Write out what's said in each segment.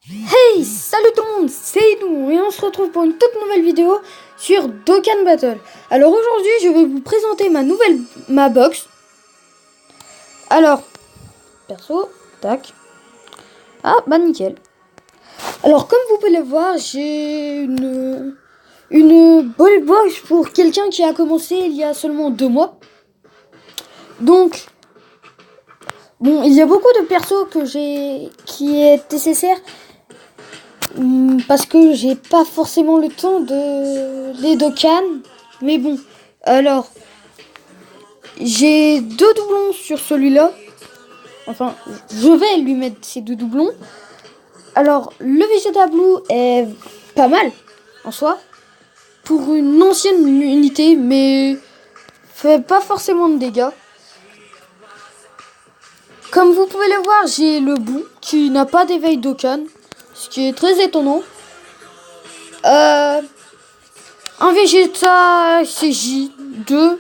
Hey, salut tout le monde, c'est Idou et on se retrouve pour une toute nouvelle vidéo sur Dokkan Battle. Alors aujourd'hui, je vais vous présenter ma box. Alors, perso, tac. Ah, bah nickel. Alors comme vous pouvez le voir, j'ai une bonne box pour quelqu'un qui a commencé il y a seulement 2 mois. Donc, bon, il y a beaucoup de persos qui est nécessaire. Parce que j'ai pas forcément le temps de les Dokkan. Mais bon, alors, j'ai 2 doublons sur celui-là. Enfin, je vais lui mettre ces 2 doublons. Alors, le Vegeta Blue est pas mal, en soi. Pour une ancienne unité, mais fait pas forcément de dégâts. Comme vous pouvez le voir, j'ai le Boo qui n'a pas d'éveil Dokkan. Ce qui est très étonnant. Un Vegeta CJ2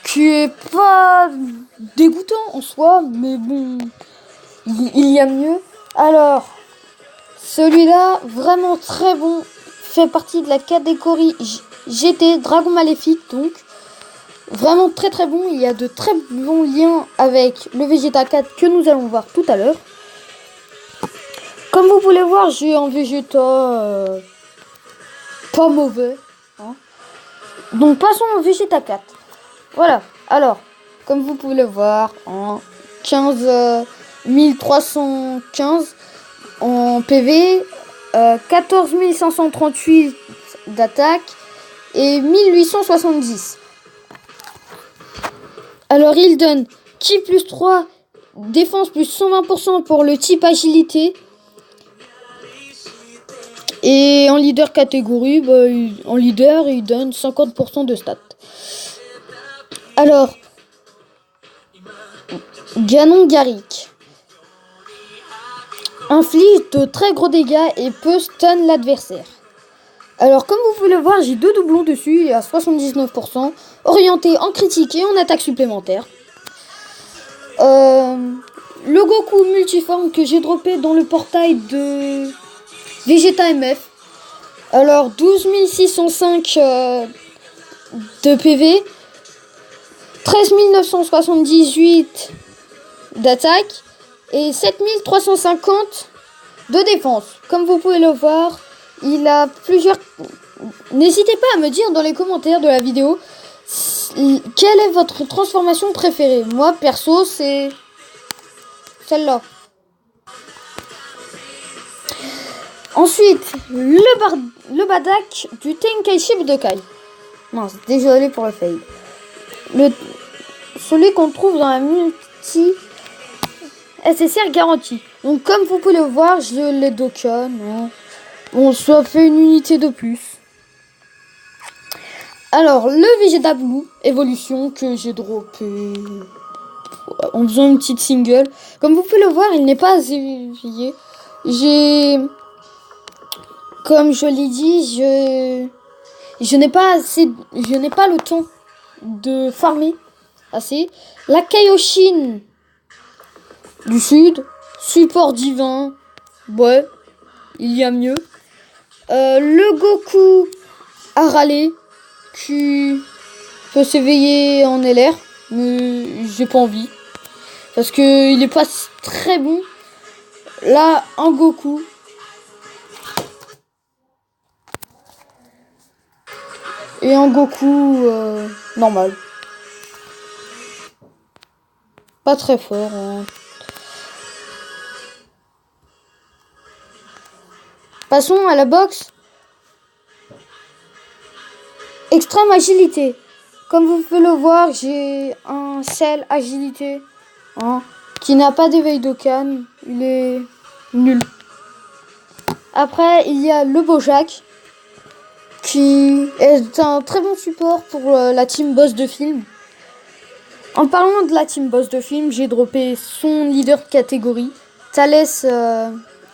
qui est pas dégoûtant en soi, mais bon, il y a mieux. Alors, celui-là, vraiment très bon, fait partie de la catégorie GT, Dragon Maléfique, donc vraiment très très bon. Il y a de très bons liens avec le Vegeta 4 que nous allons voir tout à l'heure. Comme vous pouvez voir, j'ai un Vegeta pas mauvais. Hein. Donc passons au Vegeta 4. Voilà. Alors, comme vous pouvez le voir, en 15 315 en PV, 14 538 d'attaque et 1870. Alors, il donne Ki plus 3, défense plus 120% pour le type agilité. Et en leader catégorie, en leader, il donne 50% de stats. Alors, Ganon Garrick inflige de très gros dégâts et peut stun l'adversaire. Alors, comme vous pouvez le voir, j'ai 2 doublons dessus et à 79%, orienté en critique et en attaque supplémentaire. Le Goku multiforme que j'ai droppé dans le portail de Vegeta MF. Alors, 12 605 de PV, 13 978 d'attaque et 7 350 de défense. Comme vous pouvez le voir, il a plusieurs... N'hésitez pas à me dire dans les commentaires de la vidéo quelle est votre transformation préférée. Moi, perso, c'est celle-là. Ensuite, le Bardock du Tenkaichi Budokai. Non, désolé pour le fail. Celui qu'on trouve dans la multi SSR garantie. Donc comme vous pouvez le voir, je l'ai Dokkan. Hein. Bon, ça fait une unité de plus. Alors, le Vegeta Blue évolution que j'ai droppé en faisant une petite single. Comme vous pouvez le voir, il n'est pas éveillé. Comme je l'ai dit, je n'ai pas le temps de farmer assez. La Kaioshin du Sud, support divin, ouais, il y a mieux. Le Goku Arale qui peut s'éveiller en LR, mais j'ai pas envie parce que il est pas très bon. Là, un Goku. Et un Goku normal. Pas très fort. Hein. Passons à la box. Extrême agilité. Comme vous pouvez le voir, j'ai un Cell agilité. Hein, qui n'a pas d'éveil Dokkan. Il est nul. Après, il y a le Bojack. Qui est un très bon support pour la team boss de film. En parlant de la team boss de film, j'ai droppé son leader catégorie, Thalès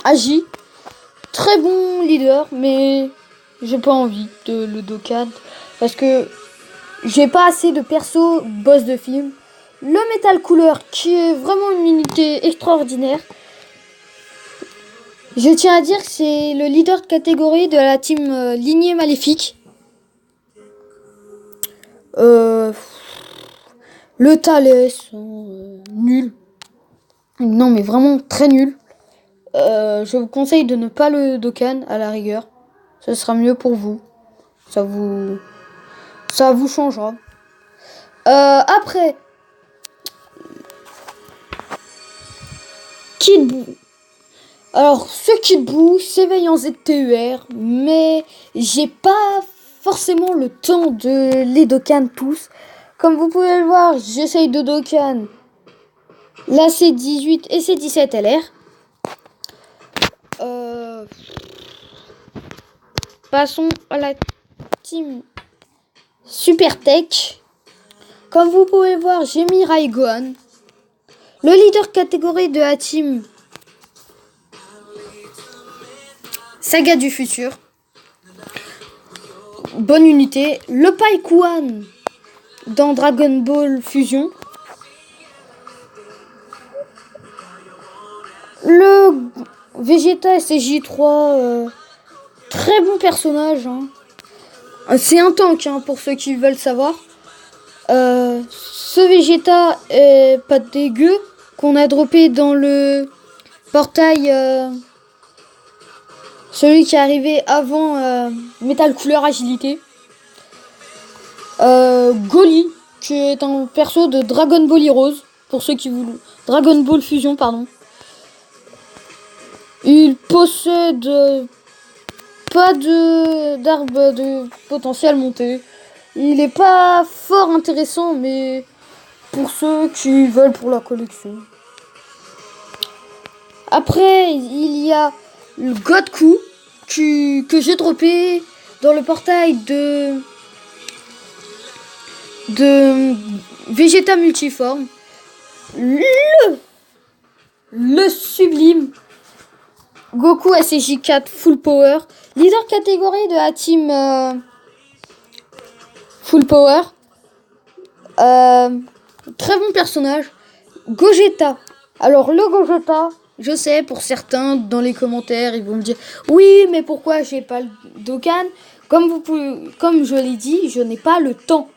Agi. Très bon leader, mais j'ai pas envie de le Dokkan parce que j'ai pas assez de perso boss de film. Le Metal Cooler qui est vraiment une unité extraordinaire. Je tiens à dire que c'est le leader de catégorie de la team Lignée Maléfique. Le Thalès, nul. Non, mais vraiment très nul. Je vous conseille de ne pas le Dokkan à la rigueur. Ce sera mieux pour vous. Ça vous changera. Après, Kid Buu. Alors, ce Kid Buu s'éveille en ZTUR, mais j'ai pas forcément le temps de les Dokkan tous. Comme vous pouvez le voir, j'essaye de Dokkan la C18 et C17 LR. Passons à la team Super Tech. Comme vous pouvez voir, j'ai mis Raigohan. Le leader catégorie de la team Saga du futur. Bonne unité. Le Paikuan dans Dragon Ball Fusion. Le Vegeta SJ3, très bon personnage. Hein. C'est un tank pour ceux qui veulent savoir. Ce Vegeta est pas dégueu qu'on a droppé dans le portail. Celui qui est arrivé avant Metal Couleur Agilité. Goli, qui est un perso de Dragon Ball Heroes. Pour ceux qui voulaient. Dragon Ball Fusion, pardon. Il possède pas d'arbre de potentiel monté. Il est pas fort intéressant, mais pour ceux qui veulent pour la collection. Après, il y a le Godku que j'ai droppé dans le portail de Vegeta Multiforme. Le sublime Goku SJ4 Full Power, leader catégorie de la team Full Power. Très bon personnage. Gogeta. Alors le Gogeta, je sais pour certains dans les commentaires, ils vont me dire oui, mais pourquoi j'ai pas le Dokkan? Comme je l'ai dit, je n'ai pas le temps.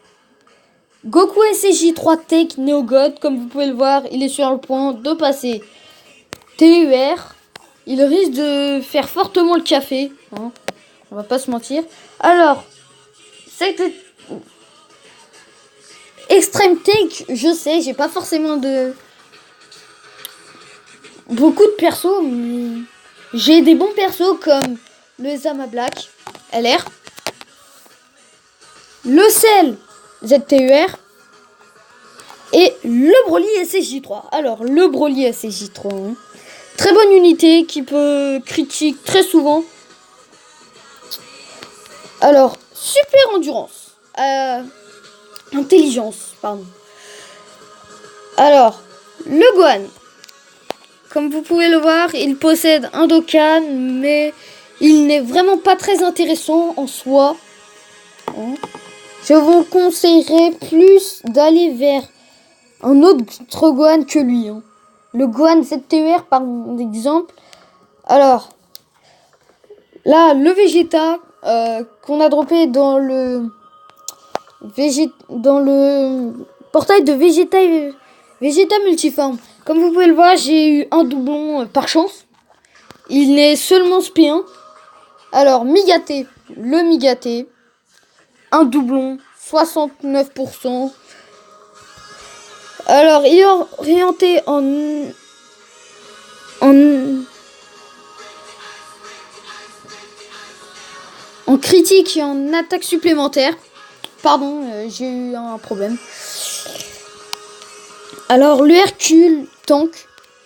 Goku SJ3 Tech Neogod, comme vous pouvez le voir, il est sur le point de passer TUR. Il risque de faire fortement le café. Hein. On va pas se mentir. Alors, cette Extreme Tech, je sais, j'ai pas forcément beaucoup de persos, mais j'ai des bons persos comme le Zama Black LR, le Cell ZTUR et le Broly SJ3. Alors, le Broly SJ3, hein. Très bonne unité qui peut critique très souvent. Alors, super endurance. Intelligence, pardon. Alors, le Gohan. Comme vous pouvez le voir, il possède un Dokkan, mais il n'est vraiment pas très intéressant en soi. Je vous conseillerais plus d'aller vers un autre Gohan que lui. Le Gohan ZTUR par exemple. Alors, là, le Vegeta qu'on a droppé dans le portail de Vegeta Multiforme. Comme vous pouvez le voir, j'ai eu un doublon par chance. Il n'est seulement SP1. Alors, Migaté, le Migaté, un doublon, 69%. Alors, il est orienté en critique et en attaque supplémentaire. Pardon, j'ai eu un problème. Alors, le Hercule tank,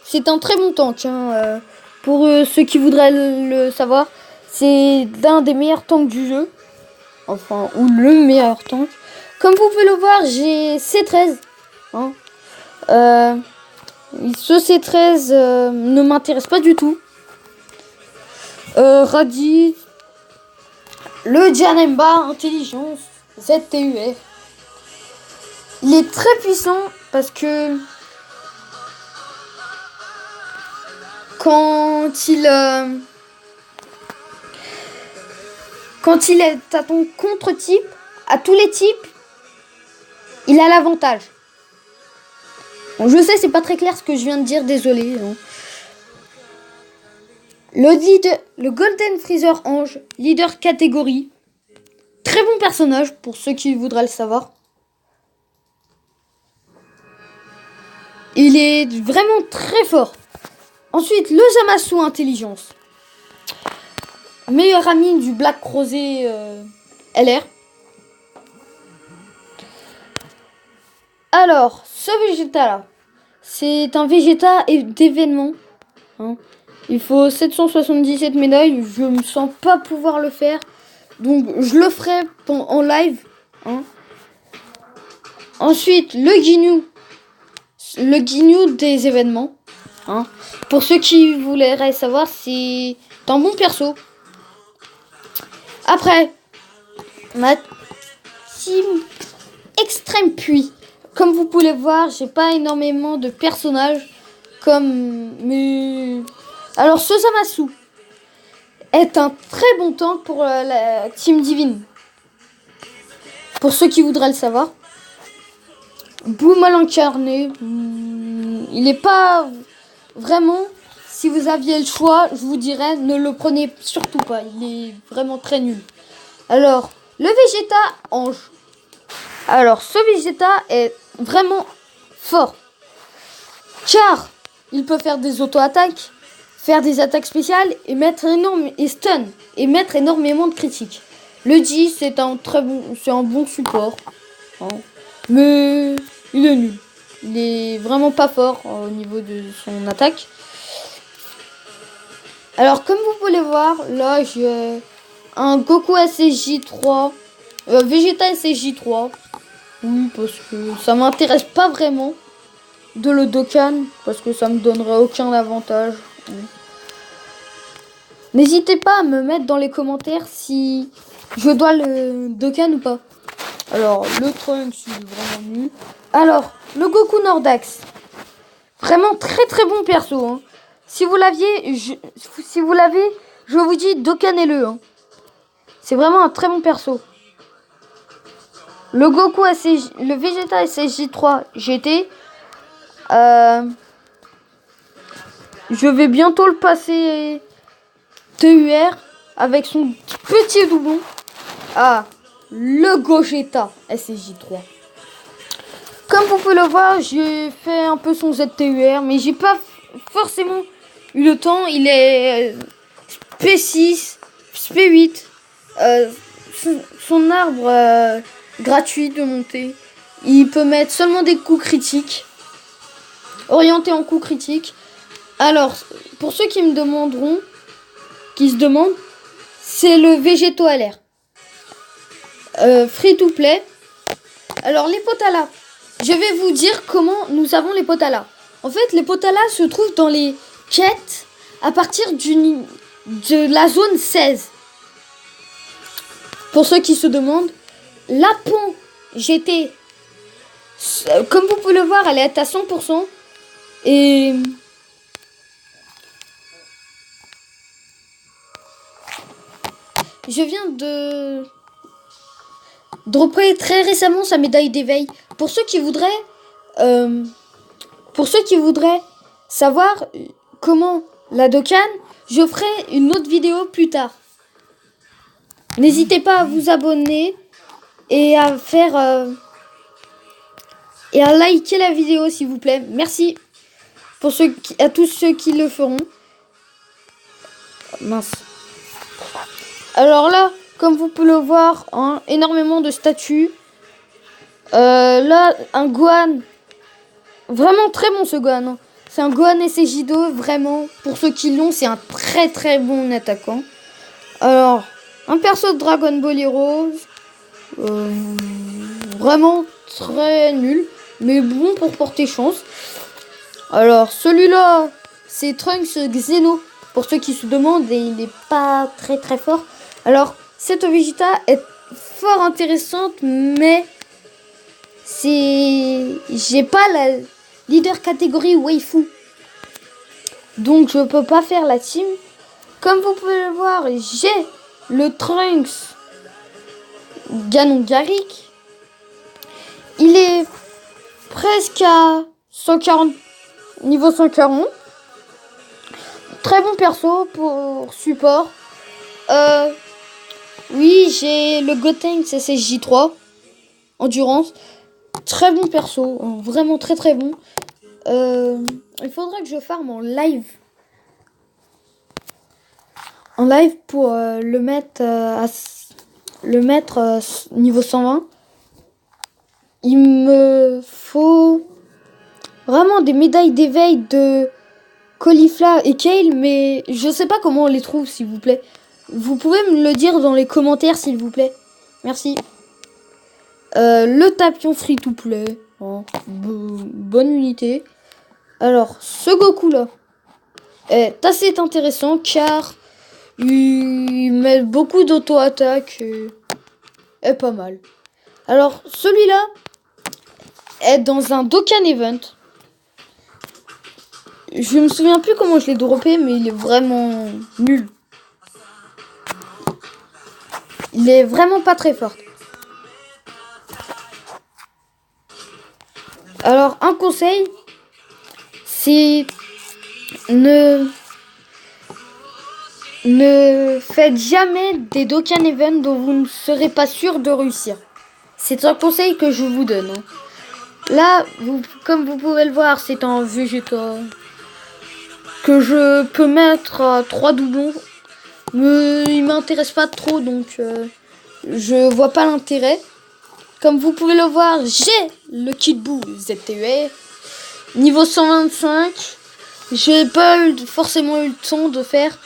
c'est un très bon tank. Pour ceux qui voudraient le savoir, c'est l'un des meilleurs tanks du jeu. Enfin, ou le meilleur tank. Comme vous pouvez le voir, j'ai C13. Ce C13 ne m'intéresse pas du tout. Raditz, le Janemba Intelligence ZTUR. Il est très puissant parce que quand il est à ton contre-type, à tous les types, il a l'avantage. Bon, je sais, c'est pas très clair ce que je viens de dire, désolé. Hein. Le Golden Freezer Ange, leader catégorie. Très bon personnage pour ceux qui voudraient le savoir. Il est vraiment très fort. Ensuite, le Zamasu Intelligence. Meilleur ami du Black Rosé LR. Alors, ce Vegeta-là, c'est un Vegeta d'événement. Hein. Il faut 777 médailles. Je me sens pas pouvoir le faire. Donc, je le ferai en live. Hein. Ensuite, le Ginyu. Le Ginyu des événements. Hein. Pour ceux qui voudraient savoir, c'est un bon perso. Après, ma team extrême puits. Comme vous pouvez voir, j'ai pas énormément de personnages mais alors ce Zamasu est un très bon tank pour la team divine. Pour ceux qui voudraient le savoir. Boom à l'incarné, il n'est pas vraiment. Si vous aviez le choix, je vous dirais, ne le prenez surtout pas. Il est vraiment très nul. Alors, le Vegeta Ange. Alors, ce Vegeta est vraiment fort. Car il peut faire des auto-attaques, faire des attaques spéciales et mettre stun et mettre énormément de critiques. Le G, c'est un bon support. Hein. Mais il est nul. Il est vraiment pas fort au niveau de son attaque. Alors, comme vous pouvez voir, là, j'ai un Goku SSJ3. Vegeta SSJ3. Oui, parce que ça m'intéresse pas vraiment de le Dokkan. Parce que ça me donnerait aucun avantage. Oui. N'hésitez pas à me mettre dans les commentaires si je dois le Dokkan ou pas. Alors, le Trunks, il est vraiment nul. Alors, le Goku Nordax. Vraiment très très bon perso. Hein. Si vous l'avez, je vous dis Dokkanez-le. Hein. C'est vraiment un très bon perso. Le Goku le Vegeta SSJ3 GT. Je vais bientôt le passer TUR avec son petit doublon. Ah, le Gogeta SSJ3. Comme vous pouvez le voir, j'ai fait un peu son ZTUR, mais j'ai pas forcément eu le temps. Il est P6, P8. Son arbre gratuit de montée. Il peut mettre seulement des coups critiques. Orienté en coups critiques. Alors, pour ceux qui se demandent, c'est le Végéto LR. Free to play. Alors, les Potala. Je vais vous dire comment nous avons les Potala. En fait, les Potala se trouvent dans les quêtes à partir de la zone 16. Pour ceux qui se demandent, la pont GT, comme vous pouvez le voir, elle est à 100%. Et je viens de dropper très récemment sa médaille d'éveil. Pour ceux qui voudraient savoir comment la Dokkan, je ferai une autre vidéo plus tard. N'hésitez pas à vous abonner et à et à liker la vidéo s'il vous plaît. Merci à tous ceux qui le feront. Mince. Alors là, comme vous pouvez le voir, hein, énormément de statues. Là, un Gohan. Vraiment très bon ce Gohan. Hein. C'est un Gohan SSJ2, vraiment. Pour ceux qui l'ont, c'est un très très bon attaquant. Alors, un perso de Dragon Ball Heroes. Vraiment très nul. Mais bon pour porter chance. Alors, celui-là, c'est Trunks Xeno. Pour ceux qui se demandent, et il n'est pas très très fort. Alors, cette Vegeta est fort intéressante, mais j'ai pas la leader catégorie waifu. Donc je peux pas faire la team. Comme vous pouvez le voir, j'ai le Trunks Ganon Garrick. Il est presque à 140, niveau 140. Très bon perso pour support. Oui, j'ai le Gotenks SSJ3 Endurance. Très bon perso, vraiment très très bon. Il faudra que je farme en live. En live pour le mettre niveau 120. Il me faut vraiment des médailles d'éveil de Caulifla et Kale, mais je sais pas comment on les trouve, s'il vous plaît. Vous pouvez me le dire dans les commentaires, s'il vous plaît. Merci. Le Tapion free to play. Hein. Bonne unité. Alors, ce Goku là est assez intéressant car il met beaucoup d'auto-attaque et est pas mal. Alors, celui-là est dans un Dokkan Event. Je me souviens plus comment je l'ai droppé, mais il est vraiment nul. Il est vraiment pas très fort. Alors, un conseil, c'est ne faites jamais des Dokkan Event dont vous ne serez pas sûr de réussir. C'est un conseil que je vous donne. Hein. Là, comme vous pouvez le voir, c'est un Vegeta que je peux mettre à 3 doublons. Mais il m'intéresse pas trop, donc je vois pas l'intérêt. Comme vous pouvez le voir, j'ai le Kid Buu ZTE niveau 125. J'ai pas forcément eu le temps de faire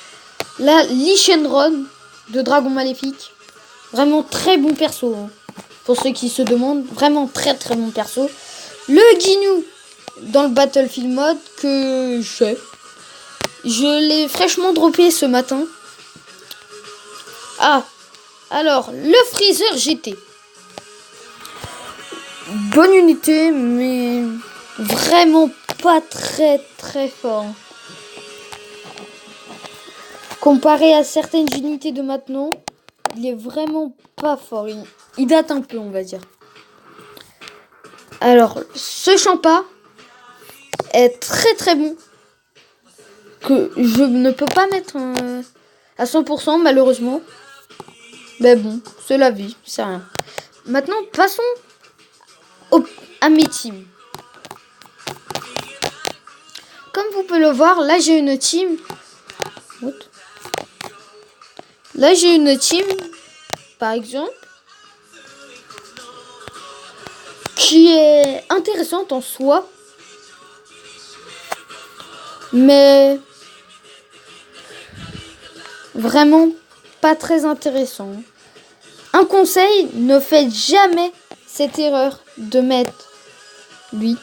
la Lee Shenron de Dragon Maléfique. Vraiment très bon perso. Hein. Pour ceux qui se demandent, vraiment très très bon perso. Le Ginyu dans le Battlefield mode que j'ai. Je l'ai fraîchement droppé ce matin. Ah, alors le Freezer GT. Bonne unité, mais vraiment pas très très fort. Comparé à certaines unités de maintenant, il est vraiment pas fort. Il date un peu, on va dire. Alors, ce Champa est très très bon. Que je ne peux pas mettre à 100% malheureusement. Mais bon, c'est la vie, c'est rien. Maintenant, passons à mes teams. Comme vous pouvez le voir, là j'ai une team. Là j'ai une team, par exemple, qui est intéressante en soi. Mais vraiment pas très intéressant. Un conseil, ne faites jamais cette erreur de mettre lui.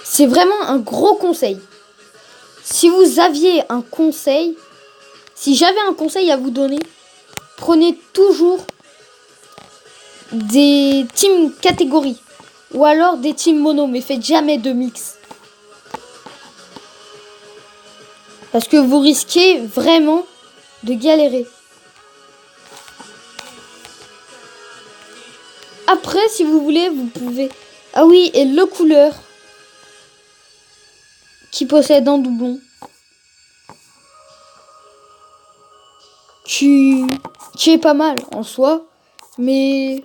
C'est vraiment un gros conseil. Si vous aviez un conseil, si j'avais un conseil à vous donner, prenez toujours des teams catégories ou alors des teams mono, mais faites jamais de mix. Parce que vous risquez vraiment de galérer. Après, si vous voulez, vous pouvez... Ah oui, et le couleur qui possède un doublon. Qui est pas mal en soi, mais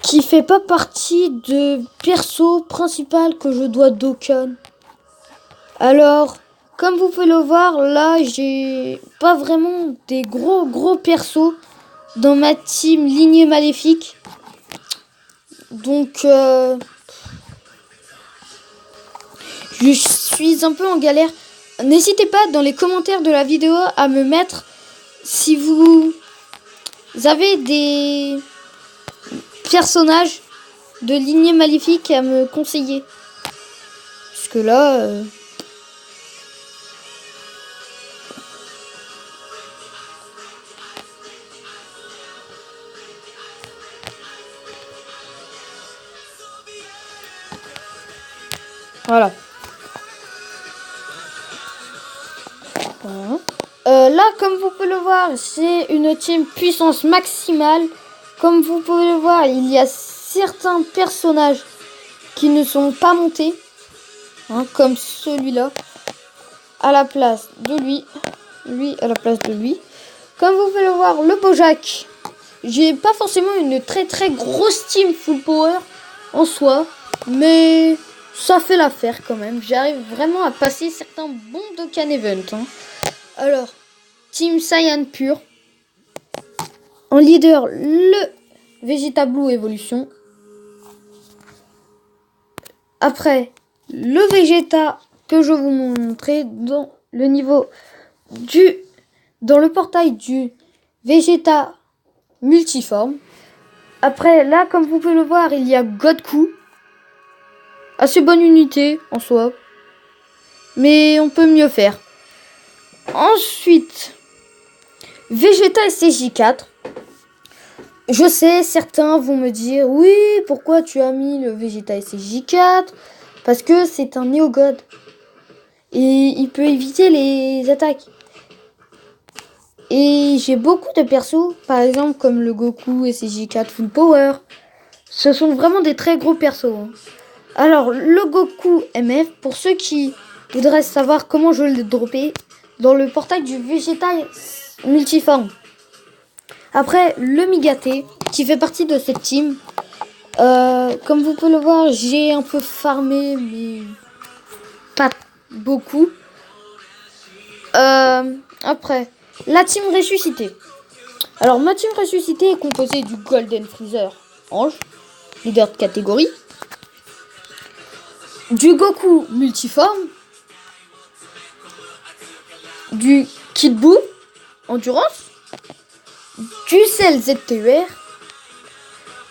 qui fait pas partie de perso principal que je dois Dokkan. Alors, comme vous pouvez le voir, là, j'ai pas vraiment des gros persos dans ma team lignée maléfique. Donc, je suis un peu en galère. N'hésitez pas dans les commentaires de la vidéo à me mettre si vous avez des personnages de lignée maléfique à me conseiller. Parce que là... Voilà. Voilà. Là, comme vous pouvez le voir, c'est une team puissance maximale. Comme vous pouvez le voir, il y a certains personnages qui ne sont pas montés. Comme celui-là. À la place de lui. Lui à la place de lui. Comme vous pouvez le voir, le Bojack. J'ai pas forcément une très très grosse team full power en soi. Mais ça fait l'affaire quand même. J'arrive vraiment à passer certains bons Dokkan Event. Alors, Team Saiyan pur. En leader, le Vegeta Blue Evolution. Après, le Vegeta que je vous montrer dans le niveau dans le portail du Vegeta multiforme. Après, là, comme vous pouvez le voir, il y a Godku. Assez bonne unité en soi. Mais on peut mieux faire. Ensuite, Vegeta SCJ4. Je sais, certains vont me dire, oui, pourquoi tu as mis le Vegeta SCJ4 ? Parce que c'est un Néo-God. Et il peut éviter les attaques. Et j'ai beaucoup de persos, par exemple comme le Goku SCJ4 Full Power. Ce sont vraiment des très gros persos. Alors, le Goku MF, pour ceux qui voudraient savoir comment je l'ai droppé, dans le portail du Vegeta multiforme. Après, le Migate, qui fait partie de cette team. Comme vous pouvez le voir, j'ai un peu farmé, mais pas beaucoup. Après, la team ressuscitée. Alors, ma team ressuscitée est composée du Golden Freezer Ange, leader de catégorie. Du Goku multiforme. Du Kid Buu Endurance. Du Cell ZTUR.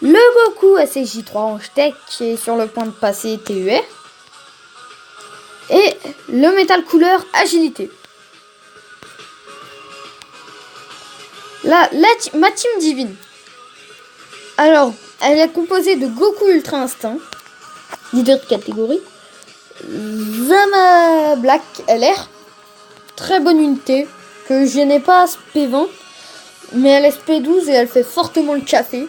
Le Goku SCJ3 Ange Tech qui est sur le point de passer TUR. Et le Metal Cooler Agilité. Là, ma team divine. Alors, elle est composée de Goku Ultra Instinct, leader de catégorie. Zama Black LR, très bonne unité, que je n'ai pas à SP20, mais elle est SP12 et elle fait fortement le café.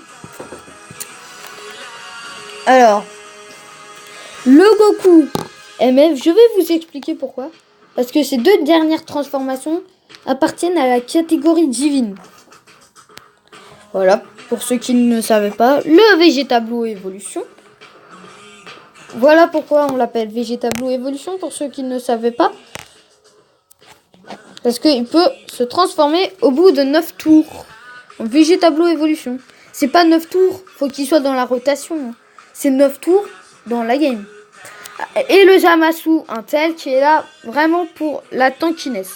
Alors, le Goku MF, je vais vous expliquer pourquoi. Parce que ces deux dernières transformations appartiennent à la catégorie divine. Voilà, pour ceux qui ne savaient pas, le Vegeta Blue Evolution. Voilà pourquoi on l'appelle Vegeta Blue Evolution, pour ceux qui ne savaient pas. Parce qu'il peut se transformer au bout de 9 tours. En Vegeta Blue Evolution. C'est pas 9 tours, faut qu'il soit dans la rotation. C'est 9 tours dans la game. Et le Zamasu Intel qui est là vraiment pour la tankiness.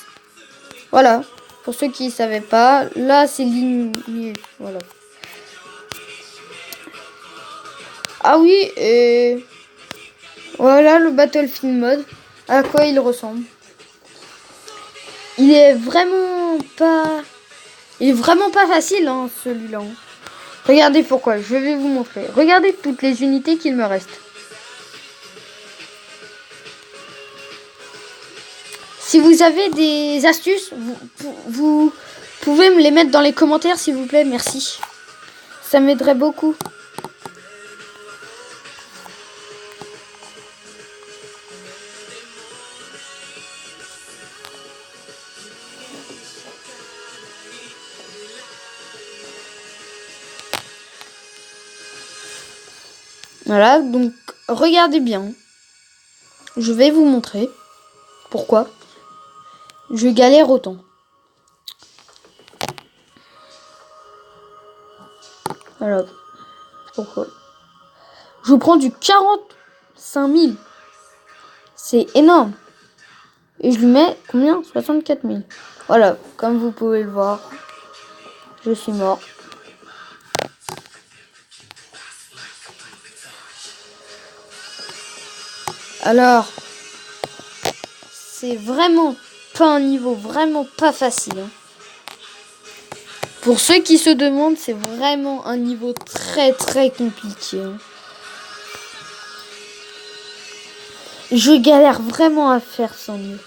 Voilà. Pour ceux qui ne savaient pas, là c'est ligné. Voilà. Ah oui, et voilà le Battlefield Mode. À quoi il ressemble. Il est vraiment pas facile celui-là. Regardez pourquoi, je vais vous montrer. Regardez toutes les unités qu'il me reste. Si vous avez des astuces, vous pouvez me les mettre dans les commentaires s'il vous plaît, merci. Ça m'aiderait beaucoup. Voilà, donc regardez bien. Je vais vous montrer pourquoi je galère autant. Voilà. Pourquoi je prends du 45 000. C'est énorme. Et je lui mets combien? 64 000. Voilà, comme vous pouvez le voir, je suis mort. Alors, c'est vraiment pas un niveau vraiment pas facile. Pour ceux qui se demandent, c'est vraiment un niveau très très compliqué. Je galère vraiment à faire sans nul.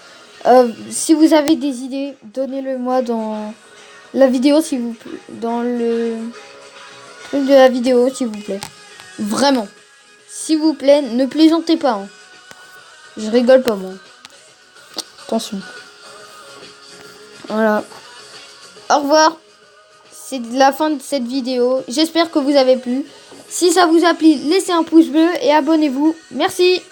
Si vous avez des idées, donnez-le moi dans la vidéo, s'il vous plaît. Dans le truc de la vidéo, s'il vous plaît. Vraiment. S'il vous plaît, ne plaisantez pas. Hein. Je rigole pas, moi. Attention. Voilà. Au revoir. C'est la fin de cette vidéo. J'espère que vous avez plu. Si ça vous a plu, laissez un pouce bleu et abonnez-vous. Merci.